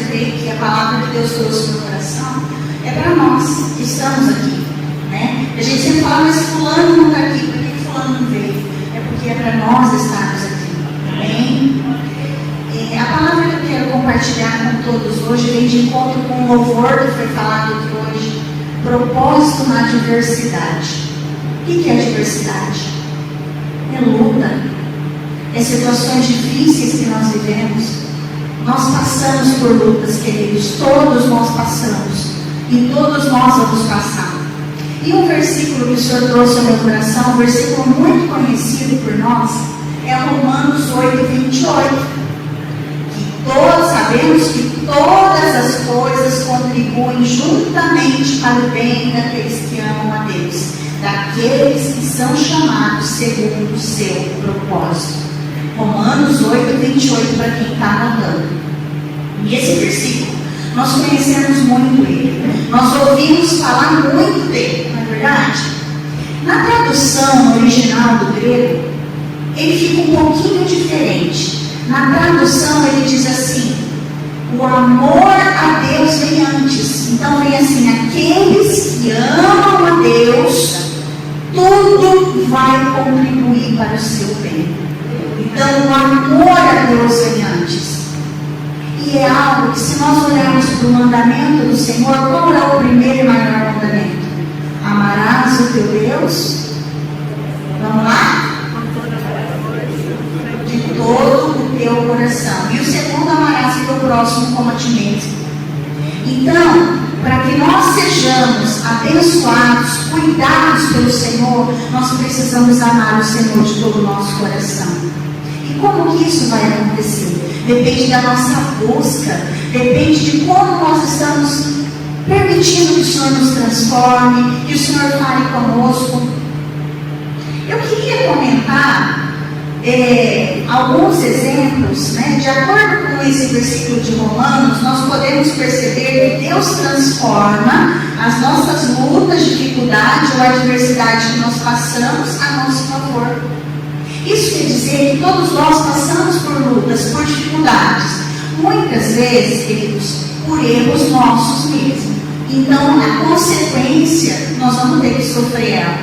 creio que a palavra que Deus trouxe no coração é para nós que estamos aqui, né? A gente sempre fala, mas fulano não está aqui, por que fulano não veio? É porque é para nós estarmos aqui, amém? A palavra que eu quero compartilhar com todos hoje vem de encontro com o louvor que foi falado aqui hoje, propósito na adversidade. O que é adversidade? É luta, é situações difíceis que nós vivemos. Nós passamos por lutas, queridos, todos nós passamos, e todos nós vamos passar. E um versículo que o Senhor trouxe ao meu coração, um versículo muito conhecido por nós, é Romanos 8:28. Todos sabemos que todas as coisas contribuem juntamente para o bem daqueles que amam a Deus, daqueles que são chamados segundo o seu propósito. Romanos 8:28, para quem está anotando. E esse versículo, nós conhecemos muito ele, nós ouvimos falar muito dele, não é verdade? Na tradução original do grego, ele fica um pouquinho diferente. Na tradução ele diz assim: o amor a Deus vem antes. Então vem assim: aqueles que amam a Deus, tudo vai contribuir para o seu bem. Então o amor a Deus vem antes. E é algo que, se nós olharmos para o mandamento do Senhor, qual é o primeiro e maior mandamento? Amarás o teu Deus. Vamos lá? De todo o teu coração. E o segundo, amarás o teu próximo como a ti mesmo. Então, para que nós sejamos abençoados, cuidados pelo Senhor, nós precisamos amar o Senhor de todo o nosso coração. E como que isso vai acontecer? Depende da nossa busca, depende de como nós estamos permitindo que o Senhor nos transforme, que o Senhor fale conosco. Eu queria comentar alguns exemplos, né? De acordo com esse versículo de Romanos, nós podemos perceber que Deus transforma as nossas lutas, dificuldades ou adversidade que nós passamos a nosso favor. Isso quer dizer que todos nós passamos por lutas, por dificuldades, muitas vezes, queridos, por erros nossos mesmos. Então, a consequência, nós vamos ter que sofrer ela.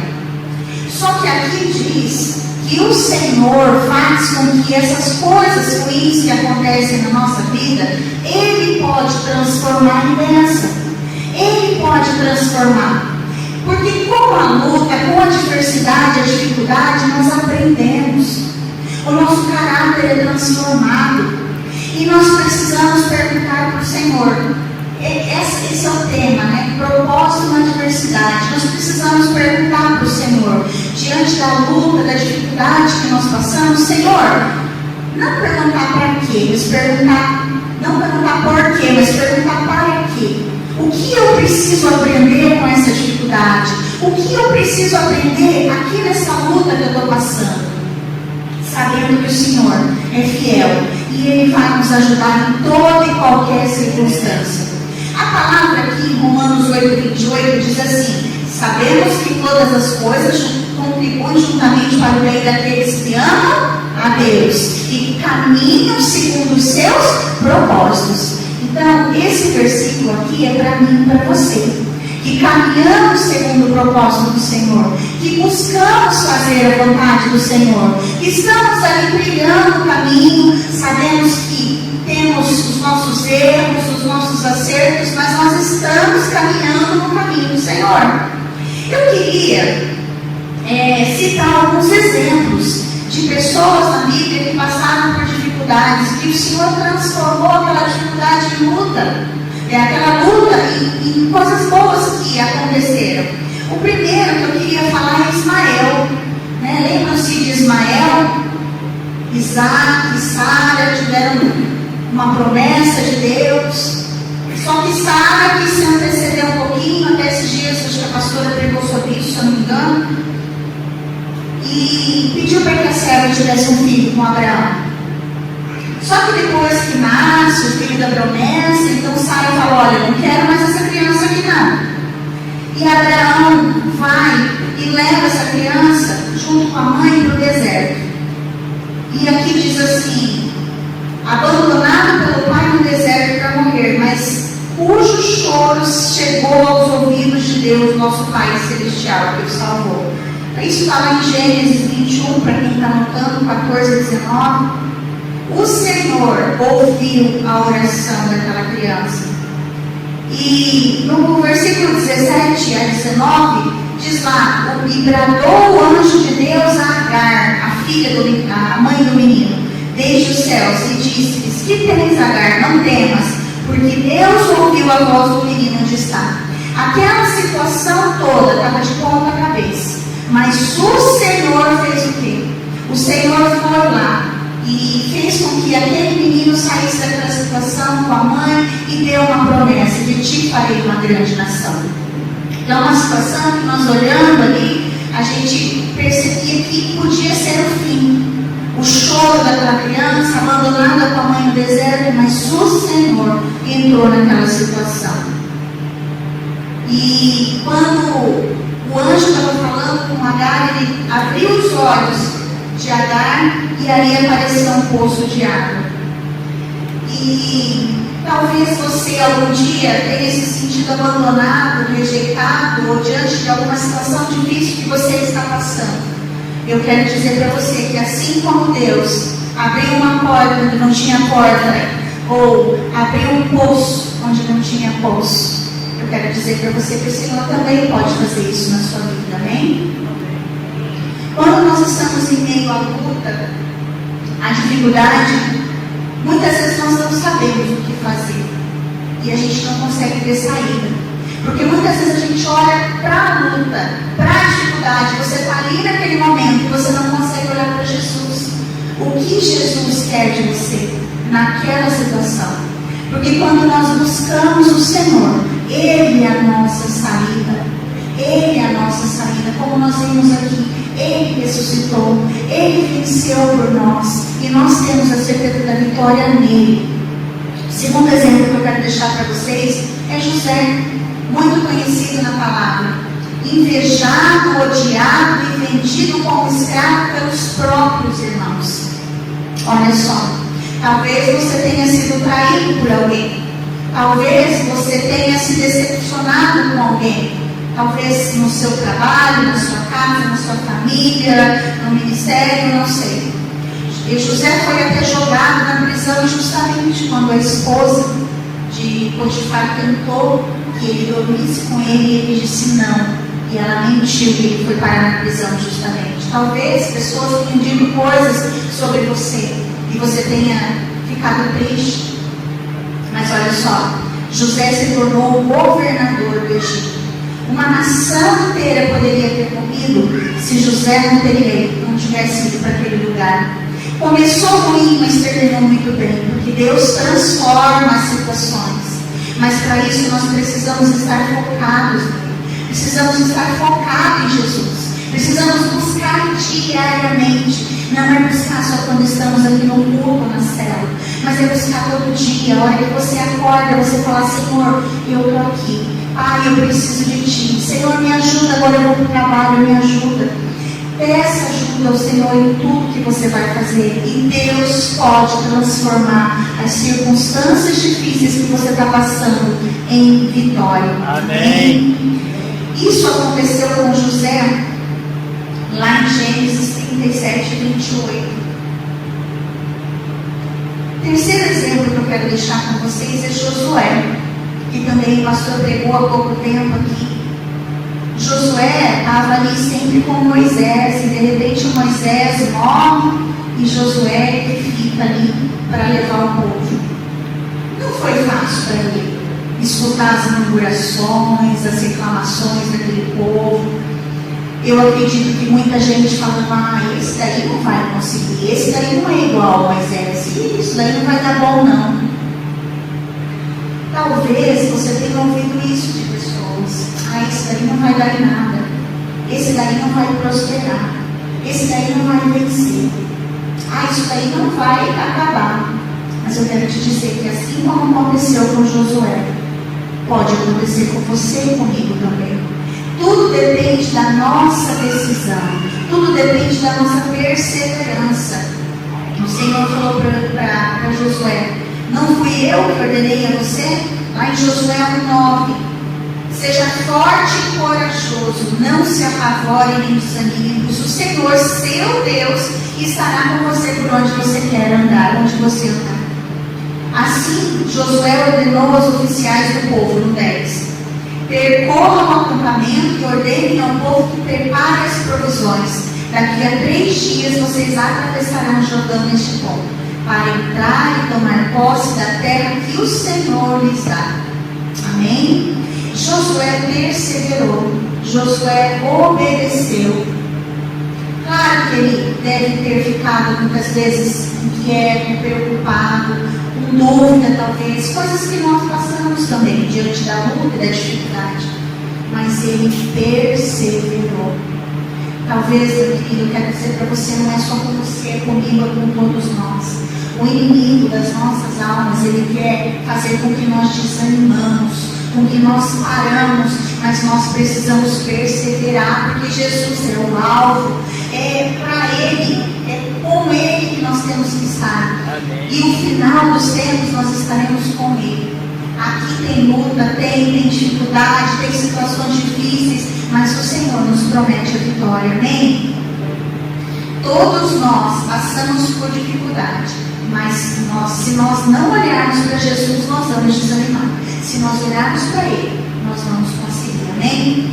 Só que aqui diz que o Senhor faz com que essas coisas ruins que acontecem na nossa vida, Ele pode transformar em bênção. Ele pode transformar. Porque com a luta, com a adversidade, a dificuldade, nós aprendemos. O nosso caráter é transformado. E nós precisamos perguntar para o Senhor. Esse é o tema, né? Propósito na adversidade. Nós precisamos perguntar para o Senhor, diante da luta, da dificuldade que nós passamos, Senhor, não perguntar para quê, mas não perguntar por quê, mas perguntar para quê. O que eu preciso aprender com essa dificuldade? O que eu preciso aprender aqui nessa luta que eu estou passando? Sabendo que o Senhor é fiel e Ele vai nos ajudar em toda e qualquer circunstância. A palavra aqui em Romanos 8:28 diz assim: sabemos que todas as coisas contribuem juntamente para o bem daqueles que amam a Deus e caminham segundo os seus propósitos. Então, esse versículo aqui é para mim e para você, que caminhamos segundo o propósito do Senhor, que buscamos fazer a vontade do Senhor, que estamos ali trilhando o caminho, sabemos que temos os nossos erros, os nossos acertos, mas nós estamos caminhando no caminho do Senhor. Eu queria citar alguns exemplos de pessoas na Bíblia que passaram por dificuldades, que o Senhor transformou aquela dificuldade em luta, aquela luta em coisas boas que aconteceram. O primeiro que eu queria falar é Ismael, né? Lembram-se de Ismael? Isaac e Sara tiveram uma promessa de Deus, só que Sara quis se anteceder um pouquinho. Até esses dias, acho que a pastora pregou sobre isso, se eu não me engano, e pediu para que a serva tivesse um filho com Abraão. Só que depois que nasce o filho da promessa, então Sara falou: olha, eu não quero mais essa criança aqui não. E Abraão vai e leva essa criança junto com a mãe para o deserto. E aqui diz assim: abandonado pelo pai no deserto para morrer, Deus, nosso Pai Celestial, que o salvou. Isso está lá em Gênesis 21, para quem está anotando, 14 a 19. O Senhor ouviu a oração daquela criança. E no versículo 17 a 19, diz lá: e bradou o anjo de Deus a Agar, a mãe do menino, desde os céus, e disse-lhes: que tereis, Agar, não temas, porque Deus ouviu a voz do menino onde está. Aquela situação toda estava de ponta cabeça. Mas o Senhor fez o quê? O Senhor foi lá e fez com que aquele menino saísse daquela situação com a mãe e deu uma promessa: de ti farei uma grande nação. Então, uma situação que nós olhando ali, a gente percebia que podia ser o fim. O choro daquela criança abandonada com a mãe no deserto, mas o Senhor entrou naquela situação. E quando o anjo estava falando com Agar, ele abriu os olhos de Agar e ali apareceu um poço de água. E talvez você algum dia tenha se sentido abandonado, rejeitado, ou diante de alguma situação difícil que você está passando. Eu quero dizer para você que assim como Deus abriu uma porta onde não tinha porta, ou abriu um poço onde não tinha poço, eu quero dizer para você que o Senhor também pode fazer isso na sua vida, amém? Quando nós estamos em meio à luta, à dificuldade, muitas vezes nós não sabemos o que fazer e a gente não consegue ver saída, porque muitas vezes a gente olha para a luta, para a dificuldade, você está ali naquele momento e você não consegue olhar para Jesus. O que Jesus quer de você naquela situação? Porque quando nós buscamos o Senhor, Ele é a nossa saída. Ele é a nossa saída, como nós vimos aqui. Ele ressuscitou, Ele venceu por nós e nós temos a certeza da vitória nele. O segundo exemplo que eu quero deixar para vocês é José, muito conhecido na palavra, invejado, odiado e vendido como escravo pelos próprios irmãos. Olha só, talvez você tenha sido traído por alguém, talvez você tenha se decepcionado com alguém. Talvez no seu trabalho, na sua casa, na sua família, no ministério, não sei. E José foi até jogado na prisão justamente quando a esposa de Potifar tentou que ele dormisse com ele e ele disse não. E ela mentiu e ele foi parar na prisão justamente. Talvez pessoas tenham dito coisas sobre você e você tenha ficado triste. Mas olha só, José se tornou o governador do Egito. Uma nação inteira poderia ter morrido se José não tivesse ido para aquele lugar. Começou ruim, mas terminou muito bem, porque Deus transforma as situações. Mas para isso nós precisamos estar focados nele. Precisamos estar focados em Jesus. Precisamos buscar diariamente. Não é buscar só quando estamos aqui no culto, na célula, mas é buscar todo dia. A hora que você acorda, você fala: Senhor, eu estou aqui. Pai, eu preciso de Ti. Senhor, me ajuda, agora eu vou para o trabalho, me ajuda. Peça ajuda ao Senhor em tudo que você vai fazer. E Deus pode transformar as circunstâncias difíceis que você está passando em vitória. Amém. Isso aconteceu com José lá em Gênesis 37, 28. Terceiro exemplo que eu quero deixar com vocês é Josué, que também o pastor pregou há pouco tempo aqui. Josué estava ali sempre com Moisés, e de repente Moisés morre e Josué fica ali para levar o povo. Não foi fácil para ele escutar as murmurações, as reclamações daquele povo. Eu acredito que muita gente falava: esse daí não vai conseguir, esse daí não é igual a Moisés, isso daí não vai dar bom não. Talvez você tenha ouvido isso de pessoas: esse daí não vai dar em nada, esse daí não vai prosperar, esse daí não vai vencer, isso daí não vai acabar. Mas eu quero te dizer que assim como aconteceu com Josué, pode acontecer com você e comigo também. Tudo depende da nossa decisão, tudo depende da nossa perseverança. O Senhor falou para Josué: não fui eu que ordenei a você? Lá em Josué 9, Seja forte e corajoso, não se apavore nem desanime, pois o Senhor, seu Deus, estará com você por onde você quer andar, onde você andar. Assim, Josué ordenou aos oficiais do povo, no 10: percorram o acampamento e ordenem ao povo que prepare as provisões. Daqui a 3 dias vocês atravessarão o Jordão neste ponto, para entrar e tomar posse da terra que o Senhor lhes dá. Amém? Josué perseverou, Josué obedeceu. Claro que ele deve ter ficado muitas vezes inquieto, preocupado, com dúvida talvez, coisas que nós passamos também diante da luta e da dificuldade. Mas ele perseverou. Talvez, meu querido, eu quero dizer para você, não é só com você, é comigo, é com todos nós. O inimigo das nossas almas, ele quer fazer com que nós desanimamos, com que nós paramos, mas nós precisamos perseverar, porque Jesus é o alvo, é para Ele, é com Ele que nós temos que estar. Amém. E o final dos tempos nós estaremos com Ele. Aqui tem luta, tem dificuldade, tem situações difíceis, mas o Senhor nos promete a vitória. Amém? Todos nós passamos por dificuldade, mas se nós não olharmos para Jesus, nós vamos desanimar. Se nós olharmos para Ele, nós vamos conseguir. Amém?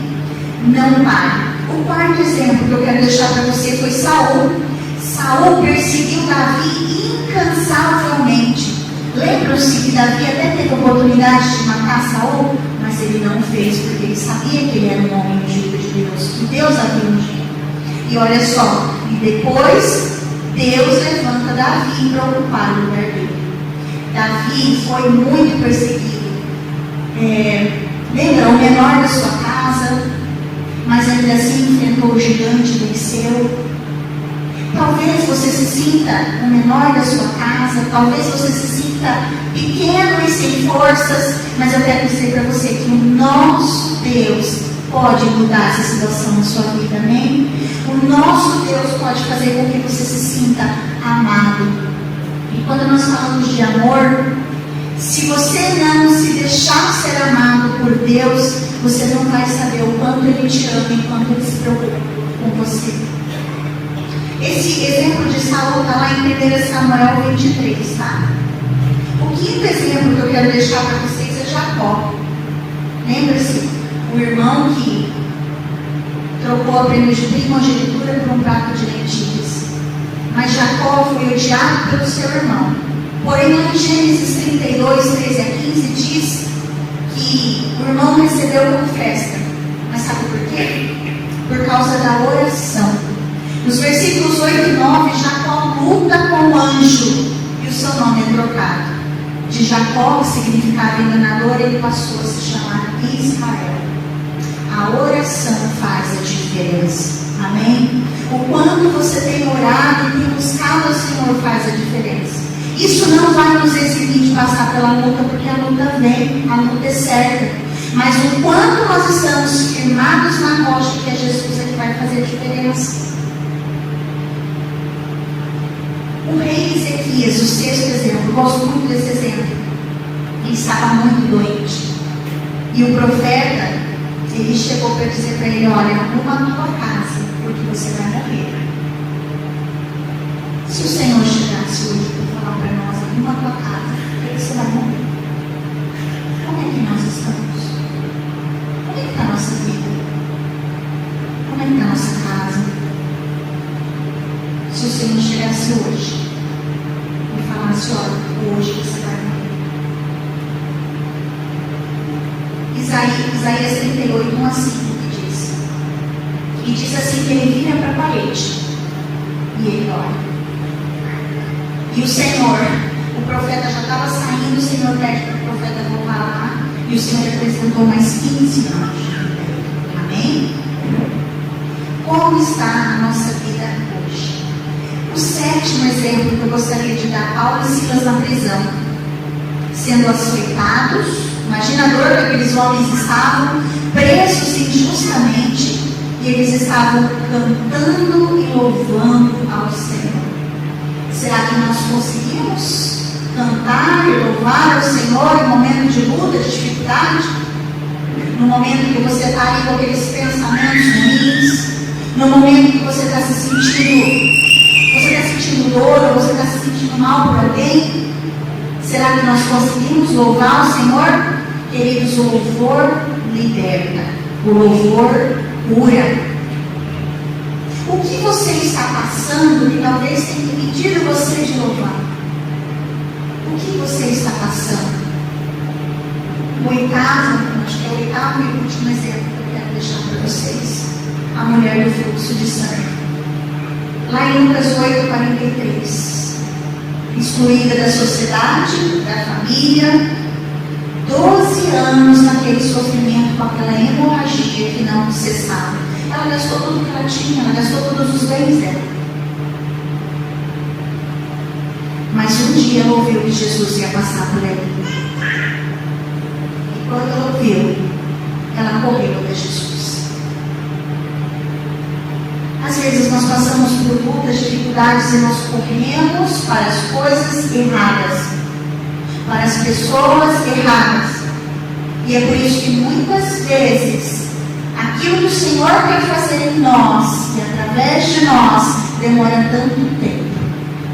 Não pare. O quarto exemplo que eu quero deixar para você foi Saul. Saul perseguiu Davi incansavelmente. Lembram-se que Davi até teve a oportunidade de matar Saul, mas ele não fez, porque ele sabia que ele era um homem ungido de Deus, que Deus havia ungido. E olha só, e depois Deus levanta Davi para ocupar o lugar dele. Davi foi muito perseguido. Lembra, o menor da sua casa, mas ainda assim enfrentou o gigante e venceu. Talvez você se sinta o menor da sua casa, talvez você se sinta pequeno e sem forças, mas eu quero dizer para você que o nosso Deus pode mudar essa situação na sua vida, amém? O nosso Deus pode fazer com que você se sinta amado. E quando nós falamos de amor, se você não se deixar ser amado por Deus, você não vai saber o quanto Ele te ama e o quanto Ele se preocupa com você. Esse exemplo de Saul está lá em 1 Samuel 23, tá? O quinto exemplo que eu quero deixar para vocês é Jacó. Lembra-se? O irmão que trocou a primogenitura por um prato de lentilhas. Mas Jacó foi odiado pelo seu irmão. Porém, em Gênesis 32, 13 a 15, diz que o irmão recebeu como festa. Mas sabe por quê? Por causa da oração. Nos versículos 8 e 9, Jacó luta com o anjo e o seu nome é trocado. De Jacó, que significava enganador, ele passou a se chamar Israel. A oração faz a diferença. Amém? O quanto você tem orado e tem buscado ao Senhor faz a diferença. Isso não vai nos eximir de passar pela luta, porque a luta vem, a luta é certa. Mas o quanto nós estamos firmados na rocha, que é Jesus, é que vai fazer a diferença. O rei Ezequias, o sexto exemplo, eu gosto muito desse exemplo. Ele estava muito doente. E o profeta, ele chegou para dizer para ele: olha, arruma a tua casa, porque você vai morrer. Se o Senhor chegasse hoje para falar para nós: arruma a tua casa, porque você vai morrer. Como é que nós estamos? Como é que está a nossa vida? Como é que está a nossa casa? Se o Senhor chegasse hoje e falasse: olha, hoje você vai morrer. Isaías 38, 1 a 5 que diz. E diz assim que ele vira para a parede e ele olha. E o Senhor, o profeta já estava saindo, o Senhor pede para o profeta voltar lá, e o Senhor apresentou mais 15 anjos. Amém? Como está a nossa vida hoje? O sétimo exemplo que eu gostaria de dar: Paulo e Silas na prisão, sendo açoitados. Imagina a dor que aqueles homens estavam, presos injustamente, e eles estavam cantando e louvando ao Senhor. Será que nós conseguimos cantar e louvar ao Senhor em momento de luta, de dificuldade? no momento que você está aí com aqueles pensamentos ruins, no momento que você está se sentindo dor, ou você está se sentindo mal por alguém, será que nós conseguimos louvar o Senhor? Queridos, o louvor liberta, o louvor cura. O que você está passando que talvez tenha impedido você de louvar? O que você está passando? O oitavo, acho que é o oitavo e último exemplo que eu quero deixar para vocês. A mulher do fluxo de sangue. Lá em Lucas 8:43. Excluída da sociedade, da família, 12 anos naquele sofrimento, com aquela hemorragia que não cessava. Ela gastou tudo que ela tinha, ela gastou todos os bens dela. Mas um dia ela ouviu que Jesus ia passar por ali. E quando ela ouviu, ela correu até Jesus. Às vezes nós passamos por muitas dificuldades e nós corremos para as coisas erradas, para as pessoas erradas. E é por isso que muitas vezes aquilo que o Senhor quer fazer em nós e através de nós demora tanto tempo.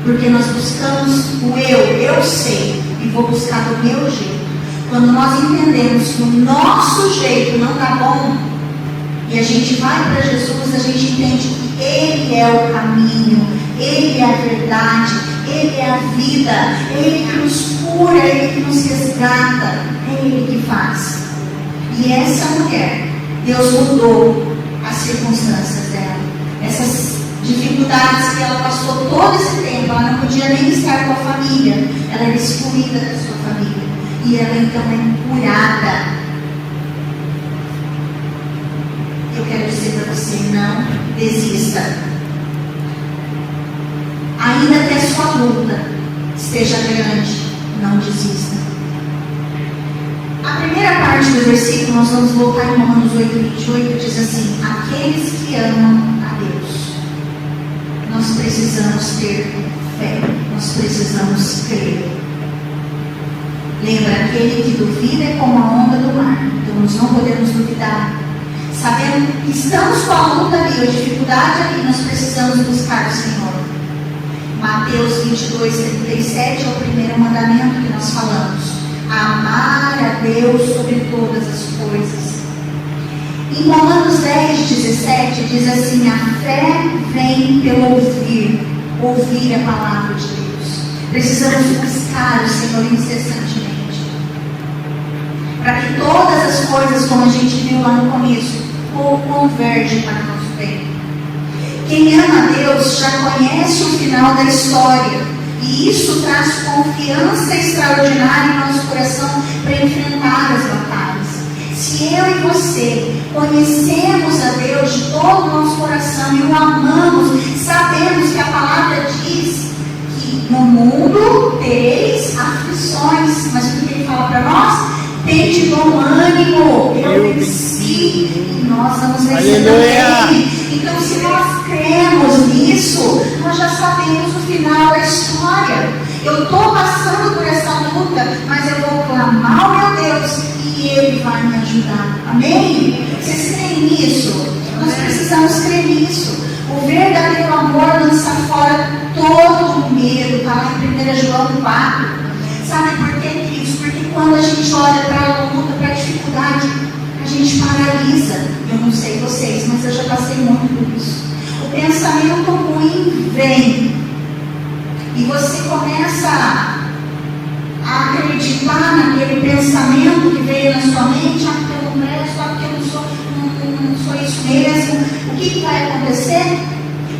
Porque nós buscamos o eu sei e vou buscar do meu jeito. Quando nós entendemos que o nosso jeito não está bom e a gente vai para Jesus, a gente entende que Ele é o caminho, Ele é a verdade, Ele é a vida, Ele que nos cura, Ele que nos resgata, é Ele que faz. E essa mulher, Deus mudou as circunstâncias dela. Essas dificuldades que ela passou todo esse tempo, ela não podia nem estar com a família, ela era excluída da sua família. E ela então é curada. Eu quero dizer para você, não desista. Ainda que a sua luta esteja grande, não desista. A primeira parte do versículo, nós vamos voltar em Romanos 8:28, diz assim: aqueles que amam a Deus, nós precisamos ter fé, nós precisamos crer. Lembra, aquele que duvida é como a onda do mar. Então nós não podemos duvidar. Sabendo que estamos com a luta ali, a dificuldade ali, nós precisamos buscar o Senhor. Mateus 22:37 é o primeiro mandamento que nós falamos. Amar a Deus sobre todas as coisas. Em Romanos 10:17 diz assim: a fé vem pelo ouvir a palavra de Deus. Precisamos buscar o Senhor incessantemente, para que todas as coisas, como a gente viu lá no começo, convergem para o nosso bem. Quem ama a Deus já conhece o final da história, e isso traz confiança extraordinária em nosso coração para enfrentar as batalhas. Se eu e você conhecemos a Deus de todo o nosso coração e o amamos, sabemos que a palavra diz que no mundo tereis aflições, mas o que ele fala para nós? Tende bom ânimo, eu venci e nós vamos vencer também. Então, se nós cremos nisso, nós já sabemos o final da história. Eu estou passando por essa luta, mas eu vou clamar ao meu Deus e Ele vai me ajudar. Amém? Vocês creem nisso? Nós precisamos crer nisso. O verdadeiro amor lança fora todo o medo. Está lá em 1 João 4. Sabe por quê, queridos? Porque quando a gente olha para a luta, para a dificuldade, a gente paralisa. Eu não sei vocês, mas eu já passei muito por isso. O pensamento ruim vem e você começa a acreditar naquele pensamento que veio na sua mente: porque eu não presto, porque eu não sou isso mesmo. O que vai acontecer?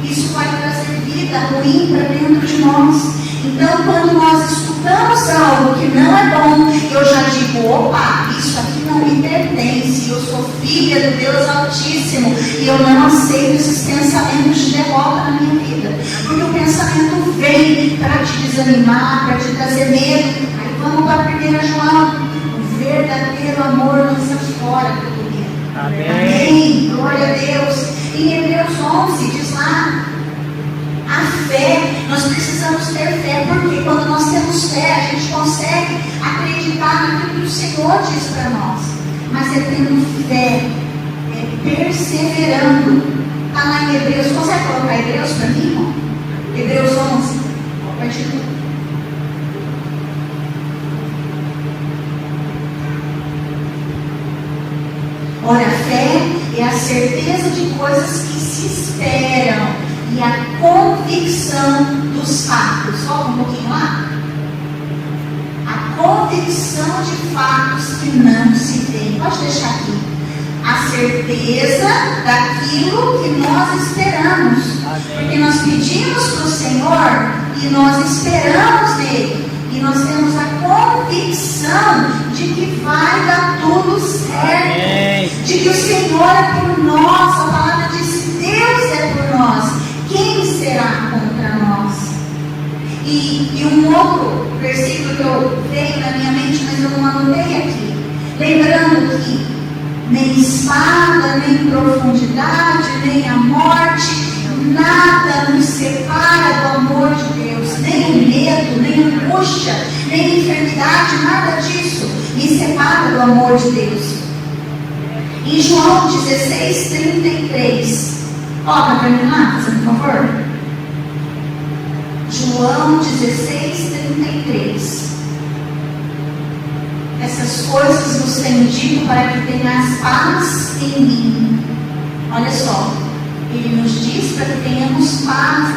Isso vai trazer vida ruim para dentro de nós. Então, quando nós escutamos algo que não é bom, eu já digo: opa, isso aqui não me pertence, eu sou filha do Deus Altíssimo e eu não aceito esses pensamentos de derrota na minha vida. Porque o pensamento vem para te desanimar, para te trazer medo. Aí vamos para 1 João: o verdadeiro amor lança fora todo medo. Amém. Amém. Glória a Deus. Em Hebreus 11 diz lá: a fé, nós precisamos ter fé, porque quando nós temos fé, a gente consegue acreditar naquilo que o Senhor diz para nós. mas é tendo fé, é perseverando. Está lá em Hebreus, consegue colocar Hebreus para mim, irmão? Hebreus 11, a partir do... Ora, a fé é a certeza de coisas que se esperam e a convicção dos fatos. Volta um pouquinho lá. A convicção de fatos que não se veem. Pode deixar aqui. A certeza daquilo que nós esperamos. Porque nós pedimos para o Senhor e nós esperamos nele. E nós temos a convicção de que vai dar tudo certo. De que o Senhor é por nós. A palavra diz: Deus é por nós. Quem será contra nós? E um outro versículo que eu veio na minha mente, mas eu não anotei aqui. Lembrando que nem espada, nem profundidade, nem a morte, nada nos separa do amor de Deus. Nem o medo, nem a angústia, nem a enfermidade, nada disso me separa do amor de Deus. Em João 16:33, coloca para mim lá, por favor. João 16:33. Essas coisas vos tenho dito para que tenhas paz em mim. Olha só, ele nos diz para que tenhamos paz.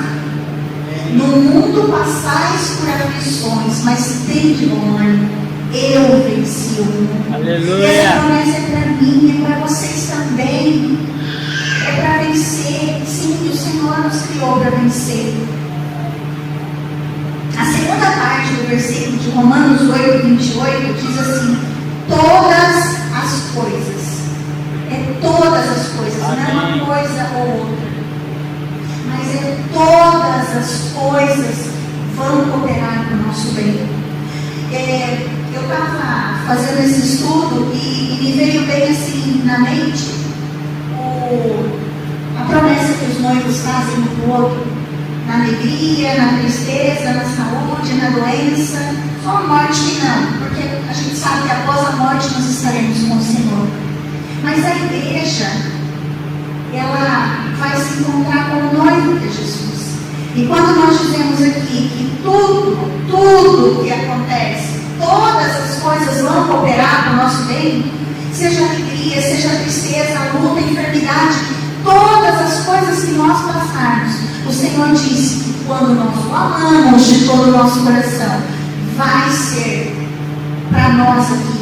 No mundo passais por aflições, mas tende bom ânimo. Eu venci o mundo. Aleluia. E essa promessa é para mim, é para vocês também. É para vencer. Sim, o Senhor nos criou para vencer. A segunda parte do versículo de Romanos 8:28 diz assim: todas as coisas. É todas as coisas, não é uma coisa ou outra. Mas é todas as coisas vão cooperar para o nosso bem. Eu estava fazendo esse estudo e me veio bem assim na mente a promessa que os noivos fazem um para o outro, na alegria, na tristeza, na saúde, na doença. Só a morte que não, porque a gente sabe que após a morte nós estaremos com o Senhor. Mas a igreja, ela vai se encontrar com o noivo de Jesus. E quando nós dizemos aqui que tudo que acontece, todas as coisas vão cooperar para o nosso bem, seja alegria, seja tristeza, luta, enfermidade, todas as coisas que nós passarmos, o Senhor disse que quando nós o amamos de todo o nosso coração, vai ser para nós aqui.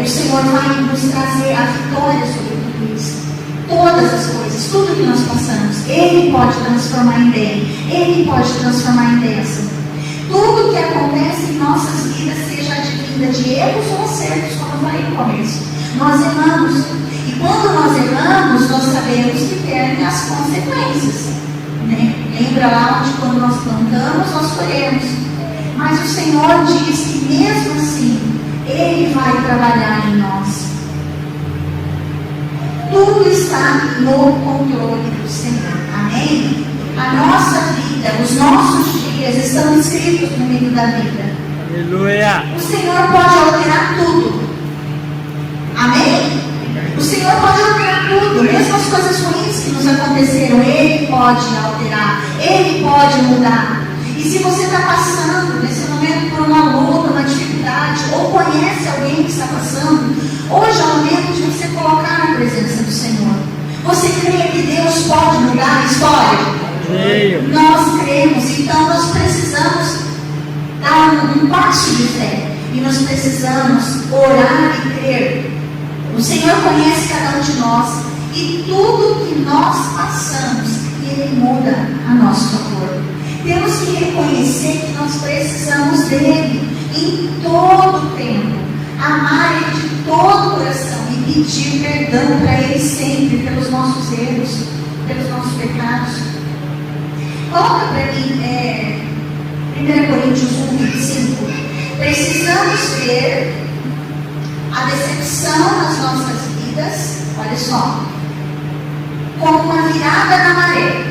O Senhor vai nos trazer a vitória sobre tudo isso. Todas as coisas, tudo que nós passamos, Ele pode transformar em bem, Ele pode transformar em bênção. Tudo que acontece em nossas vidas, seja advinda de erros ou acertos, como eu falei no começo, nós erramos. E quando nós erramos, nós sabemos que tem as consequências. Né? Lembra lá onde quando nós plantamos, nós colhemos. Mas o Senhor diz que mesmo assim, Ele vai trabalhar em nós. Tudo está no controle do Senhor. Amém? A nossa vida, os nossos dias estão escritos no livro da vida. Aleluia. O Senhor pode alterar tudo. Amém? O Senhor pode alterar tudo. Mesmo as coisas ruins que nos aconteceram, Ele pode alterar. Ele pode mudar. E se você está passando nesse momento por uma luta, uma dificuldade, ou conhece alguém que está passando, hoje é o momento de você colocar na presença do Senhor. Você crê que Deus pode mudar a história? Creio. Nós cremos, então nós precisamos dar um passo de fé. E nós precisamos orar e crer. O Senhor conhece cada um de nós. E tudo que nós passamos, Ele muda a nosso favor. Temos que reconhecer que nós precisamos dEle em todo o tempo. Amar Ele de todo o coração e pedir perdão para Ele sempre pelos nossos erros, pelos nossos pecados. Coloca para mim 1 Coríntios 1:25. Precisamos ver a decepção nas nossas vidas, olha só, como uma virada na maré,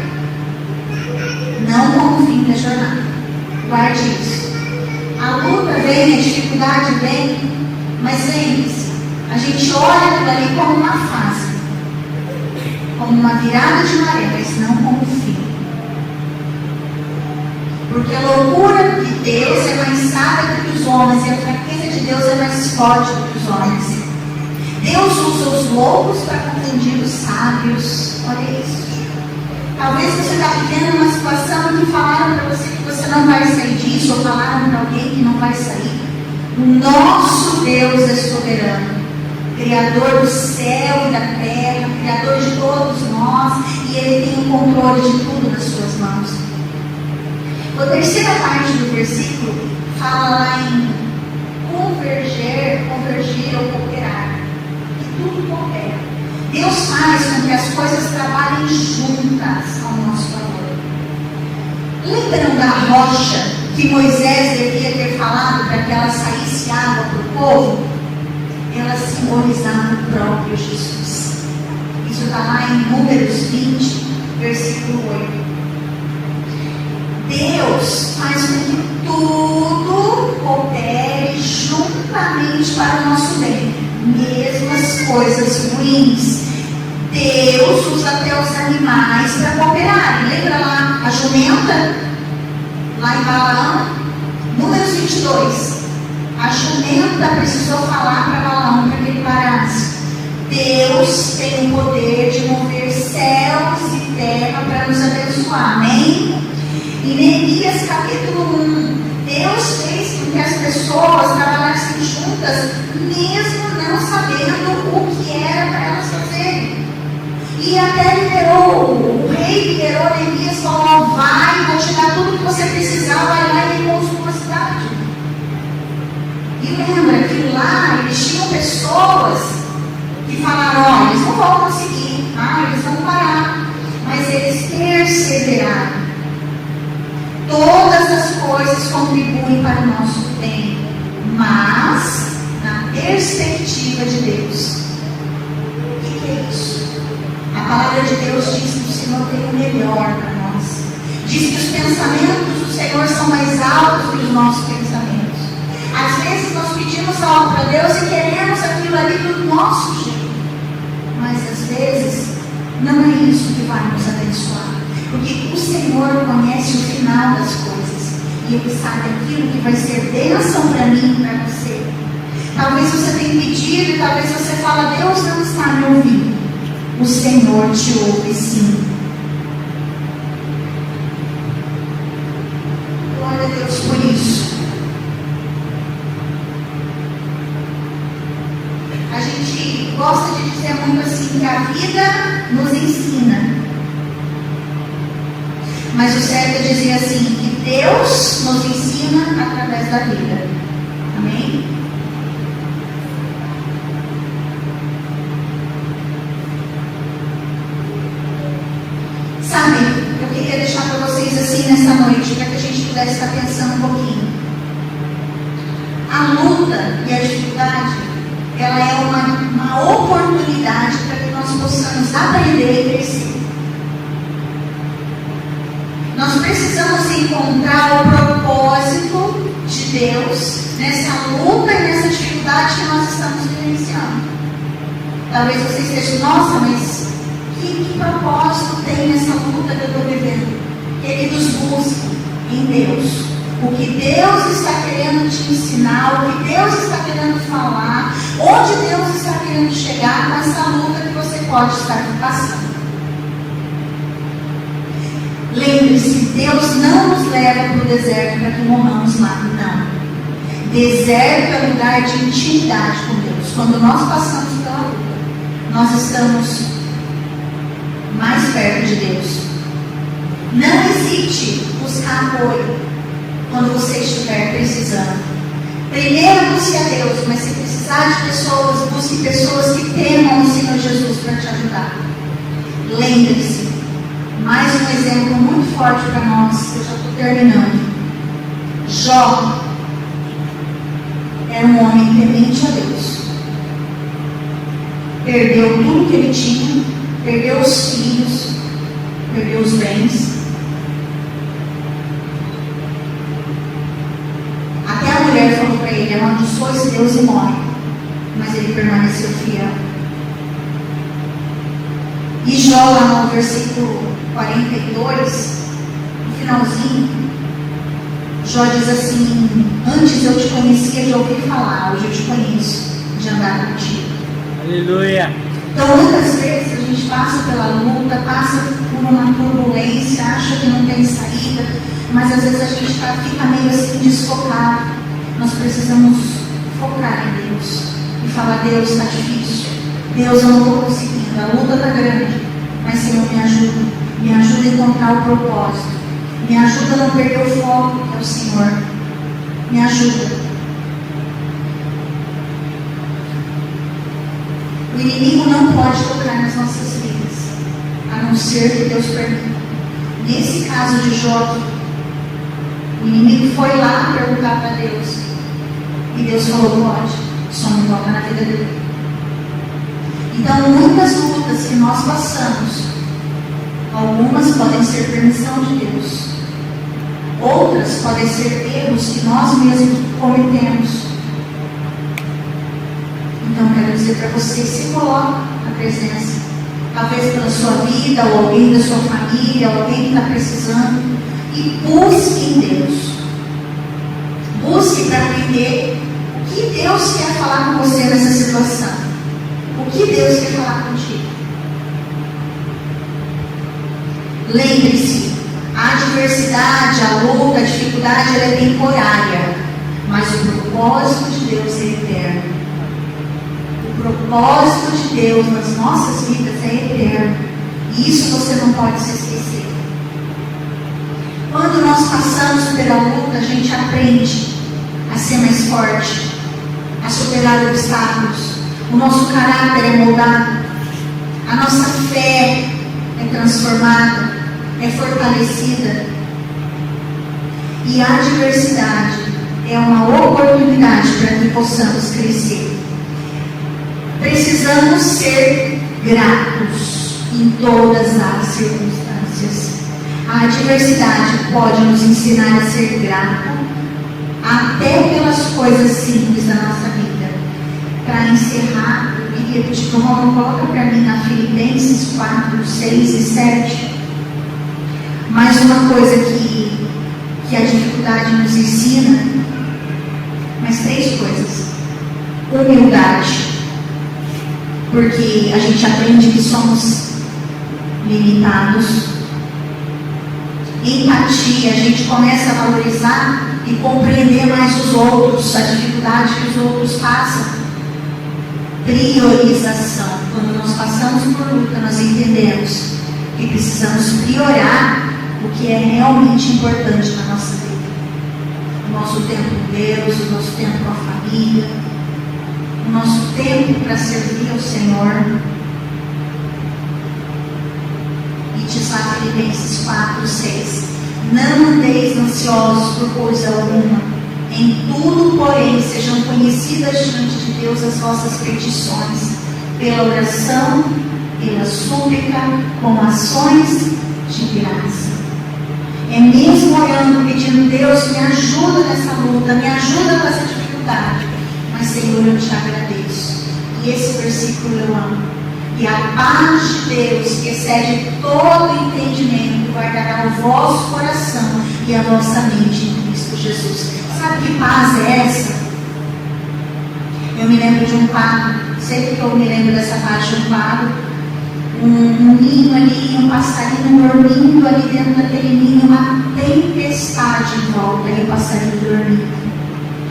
não como o fim da jornada. Guarde isso. A luta vem, a dificuldade vem, mas lembre-se, a gente gente olha aquilo ali como uma fase, como uma virada de maré, mas não como um fim. Porque a loucura de Deus é mais sábia do que os homens, e a fraqueza de Deus é mais forte do que os homens. Deus usa os loucos para confundir os sábios. Olha isso. Talvez você está vivendo uma situação que falaram para você que você não vai sair disso, ou falaram para alguém que não vai sair. O nosso Deus é soberano, Criador do céu e da terra, Criador de todos nós, e Ele tem o controle de tudo nas suas mãos. A terceira parte do versículo fala lá em convergir ou cooperar. E tudo coopera. Deus faz com que as coisas trabalhem juntas ao nosso favor. Lembram da rocha que Moisés devia ter falado para que ela saísse água para o povo? Ela simbolizava o próprio Jesus. Isso está lá em Números 20, versículo 8. Deus faz com que tudo coopere juntamente para o nosso bem. Mesmo as coisas ruins. Deus usa até os animais para cooperar. Lembra lá a jumenta? Lá em Balaão? Números 22. A jumenta precisou falar para Balaão para que ele parasse. Deus tem o poder de mover céus e terra para nos abençoar. Amém? Em Neemias capítulo 1, Deus fez com que as pessoas trabalhassem juntas, mesmo não sabendo o que era para elas fazerem. E até o rei liberou Neemias e falou: vai, vou te dar tudo que você precisar, vai lá e reconstrua a cidade. E lembra que lá eles tinham pessoas que falaram: olha, eles não vão conseguir, eles vão parar, mas eles perseveraram. Todas as coisas contribuem para o nosso bem, mas na perspectiva de Deus. O que é isso? A palavra de Deus diz que o Senhor tem o melhor para nós. Diz que os pensamentos do Senhor são mais altos que os nossos pensamentos. Às vezes nós pedimos algo para Deus e queremos aquilo ali do nosso jeito, mas às vezes não é isso que vai nos abençoar. Porque o Senhor conhece o final das coisas. E Ele sabe aquilo que vai ser bênção para mim e para você. Talvez você tenha pedido e talvez você fale: Deus não está me ouvindo. O Senhor te ouve sim. Glória a Deus por isso. A gente gosta de dizer muito assim que a vida nos ensina. Mas o certo é dizer assim, que Deus nos ensina através da vida. Amém? Sabe, eu queria deixar para vocês assim nessa noite, para que a gente pudesse estar pensando um pouquinho. A luta e a dificuldade, ela é uma oportunidade para que nós possamos aprender e crescer. Nós precisamos encontrar o propósito de Deus nessa luta e nessa dificuldade que nós estamos vivenciando. Talvez você esteja: nossa, mas que propósito tem nessa luta que eu estou vivendo? Ele nos busca em Deus. O que Deus está querendo te ensinar, o que Deus está querendo falar, onde Deus está querendo chegar com essa luta que você pode estar passando. Lembre-se, Deus não nos leva para o deserto para que morramos lá. Não. Deserto é lugar de intimidade com Deus. Quando nós passamos pela luta, nós estamos mais perto de Deus. Não hesite buscar apoio quando você estiver precisando. Primeiro busque a Deus, mas se precisar de pessoas, busque pessoas que temam o Senhor Jesus para te ajudar. Lembre-se, mais um exemplo muito forte para nós, eu já estou terminando. Jó era um homem temente a Deus. Perdeu tudo que ele tinha, perdeu os filhos, perdeu os bens. Até a mulher falou para ele: amaldiçoe-se Deus e morre. Mas ele permaneceu firme. fiel. E Jó, lá no versículo 42, no finalzinho, Jó diz assim: antes eu te conhecia de ouvir falar, hoje eu te conheço de andar contigo. Aleluia. Então, muitas vezes a gente passa pela luta, passa por uma turbulência, acha que não tem saída, mas às vezes a gente fica meio assim desfocado. Nós precisamos focar em Deus e falar: Deus, está difícil, Deus, eu não estou conseguindo, a luta está grande, mas Senhor, me ajuda a encontrar o propósito, me ajuda a não perder o foco que é o Senhor, me ajuda. O inimigo não pode tocar nas nossas vidas, a não ser que Deus permita. Nesse caso de Jó, o inimigo foi lá perguntar para Deus, e Deus falou: pode, só não toca na vida dele. Então, muitas lutas que nós passamos, algumas podem ser permissão de Deus, outras podem ser erros que nós mesmos cometemos. Então, quero dizer para você: se coloque na presença, talvez pela sua vida, ou alguém da sua família, ou alguém que está precisando, e busque em Deus. Busque para aprender o que Deus quer falar com você nessa situação, o que Deus quer falar contigo. Lembre-se, a adversidade, a luta, a dificuldade, ela é temporária, mas o propósito de Deus é eterno. O propósito de Deus nas nossas vidas é eterno. E isso você não pode se esquecer. Quando nós passamos pela luta, a gente aprende a ser mais forte, a superar obstáculos. O nosso caráter é moldado, a nossa fé é transformada, é fortalecida. E a adversidade é uma oportunidade para que possamos crescer. Precisamos ser gratos em todas as circunstâncias. A adversidade pode nos ensinar a ser grato até pelas coisas simples da nossa vida. Para encerrar, eu queria pedir que o Romulo coloca para mim na Filipenses 4, 6 e 7. Mais uma coisa que a dificuldade nos ensina, mas 3 coisas. Humildade, porque a gente aprende que somos limitados. Empatia, a gente começa a valorizar e compreender mais os outros, a dificuldade que os outros passam. Priorização, quando nós passamos por luta, nós entendemos que precisamos priorar o que é realmente importante na nossa vida. O nosso tempo com Deus, o nosso tempo com a família, o nosso tempo para servir ao Senhor. E diz lá Filipenses 4, 6: não andeis ansiosos por coisa alguma, em tudo, porém, sejam conhecidas diante de Deus as vossas petições, pela oração, pela súplica, com ações de graça. É mesmo orando, pedindo: Deus, me ajuda nessa luta, me ajuda com essa dificuldade. Mas, Senhor, eu te agradeço. E esse versículo eu amo. E a paz de Deus, que excede todo entendimento, guardará o vosso coração e a vossa mente em Cristo Jesus. Sabe que paz é essa? Eu me lembro de um quadro, sempre que eu me lembro dessa parte de um quadro, um ninho ali, um passarinho dormindo ali dentro daquele ninho, uma tempestade em volta e o passarinho dormindo.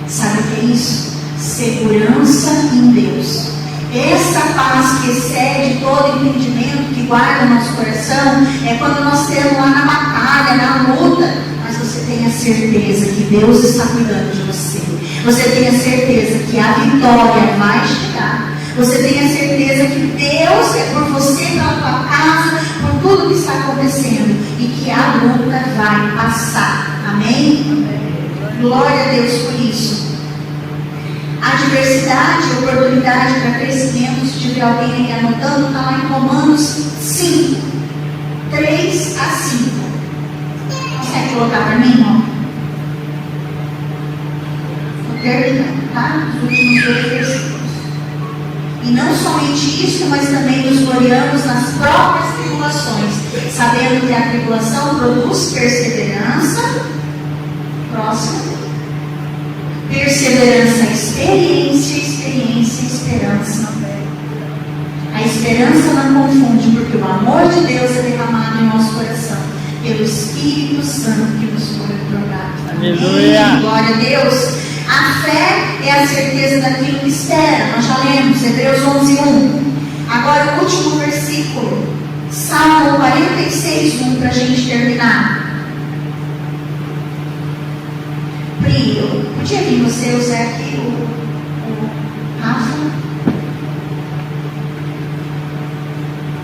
Sabe o que é isso? Segurança em Deus. Essa paz que excede todo entendimento, que guarda o nosso coração, é quando nós estamos lá na batalha, na luta, mas você tem a certeza que Deus está cuidando de você. Você tem a certeza que a vitória vai chegar. Você tem a certeza que Deus é por você, pela tua casa, por tudo que está acontecendo, e que a luta vai passar. Amém? Glória a Deus por isso. Adversidade, oportunidade para crescimento. Se tiver alguém aqui anotando, está lá em Romanos 5, 3 a 5. Consegue colocar para mim, irmão? Estou terminando, tá? Os últimos 2 versículos. E E não somente isso, mas também nos gloriamos nas próprias tribulações, sabendo que a tribulação produz perseverança. Próximo. Perseverança, experiência, experiência, esperança. A esperança não confunde, porque o amor de Deus é derramado em nosso coração pelo Espírito Santo que nos foi otorgado. Aleluia. Glória a Deus. A fé é a certeza daquilo que espera. Nós já lemos Hebreus 11:1. Agora o último versículo, Salmo 46:1, para a gente terminar. Pri, eu podia vir você usar aqui o Rafa?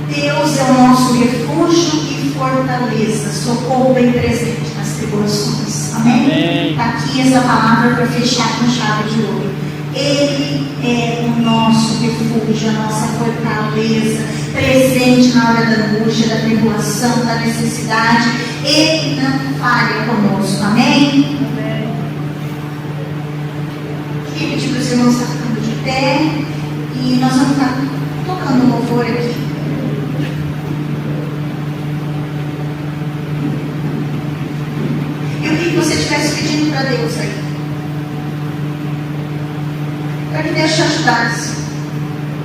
Deus é o nosso refúgio e fortaleza, socorro bem presente nas tribulações. Amém? Está aqui essa palavra para fechar com chave de ouro. Ele é o nosso refúgio, a nossa fortaleza, presente na hora da angústia, da tribulação, da necessidade. Ele não falha conosco. Amém? Queria pedir para os irmãos estar ficando de pé e nós vamos estar tocando louvor aqui. Eu queria que você estivesse pedindo para Deus aí, para que Deus te ajudasse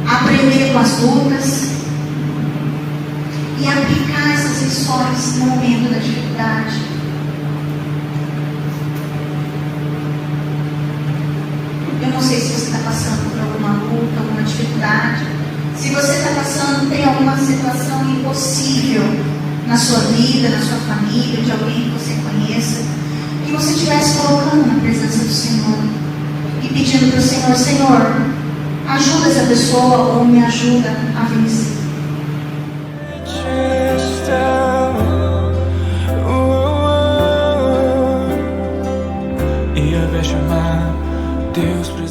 a aprender com as lutas e aplicar essas lições no momento da dificuldade. Eu não sei se você está passando por alguma luta, alguma dificuldade. Se você está passando, tem alguma situação impossível na sua vida, na sua família, de alguém que você conheça, que você estivesse colocando na presença do Senhor e pedindo para o Senhor: Senhor, ajuda essa pessoa ou me ajuda a vencer. E a ver chamar Deus.